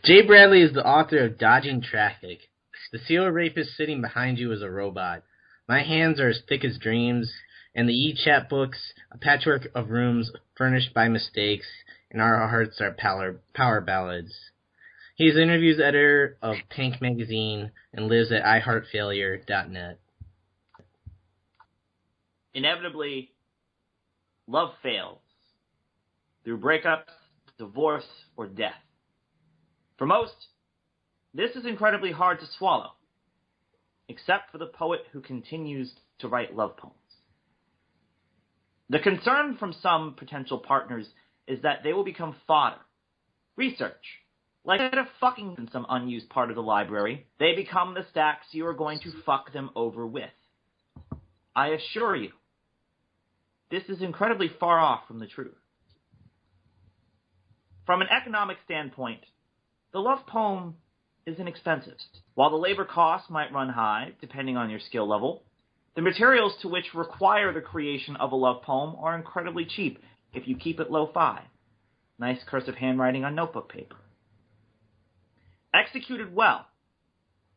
Jay Bradley is the author of Dodging Traffic. The serial rapist sitting behind you is a robot. My hands are as thick as dreams, and the e-chapbooks, a patchwork of rooms furnished by mistakes, and our hearts are power ballads. He is interviews editor of Tank Magazine and lives at iHeartFailure.net. Inevitably, love fails through breakups, divorce, or death. For most, this is incredibly hard to swallow, except for the poet who continues to write love poems. The concern from some potential partners is that they will become fodder, research. Like instead of fucking in some unused part of the library, they become the stacks you are going to fuck them over with. I assure you, this is incredibly far off from the truth. From an economic standpoint, the love poem is inexpensive. While the labor costs might run high, depending on your skill level, the materials to which require the creation of a love poem are incredibly cheap if you keep it lo-fi. Nice cursive handwriting on notebook paper. Executed well,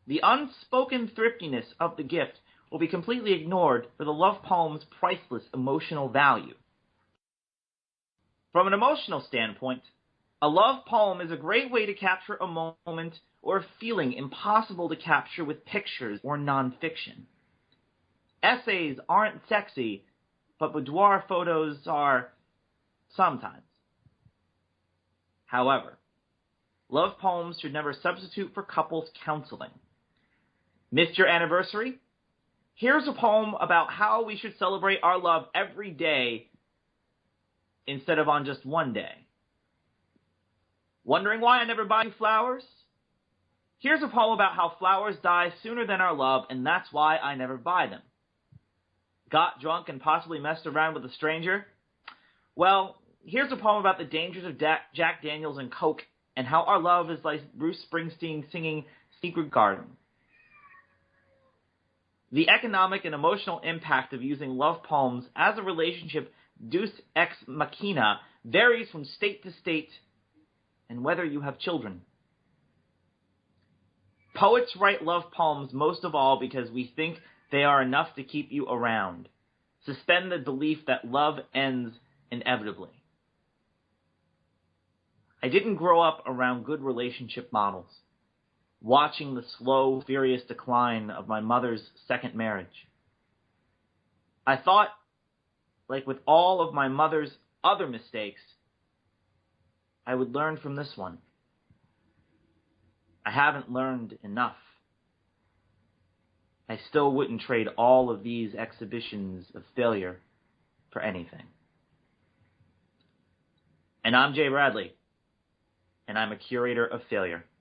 the unspoken thriftiness of the gift will be completely ignored for the love poem's priceless emotional value. From an emotional standpoint, a love poem is a great way to capture a moment or a feeling impossible to capture with pictures or nonfiction. Essays aren't sexy, but boudoir photos are sometimes. However, love poems should never substitute for couples counseling. Missed your anniversary? Here's a poem about how we should celebrate our love every day instead of on just one day. Wondering why I never buy you flowers? Here's a poem about how flowers die sooner than our love, and that's why I never buy them. Got drunk and possibly messed around with a stranger? Well, here's a poem about the dangers of Jack Daniels and Coke, and how our love is like Bruce Springsteen singing Secret Garden. The economic and emotional impact of using love poems as a relationship deus ex machina varies from state to state and whether you have children. Poets write love poems most of all because we think they are enough to keep you around. Suspend the belief that love ends inevitably. I didn't grow up around good relationship models, watching the slow, furious decline of my mother's second marriage. I thought, like with all of my mother's other mistakes, I would learn from this one. I haven't learned enough. I still wouldn't trade all of these exhibitions of failure for anything. And I'm Jay Bradley, and I'm a curator of failure.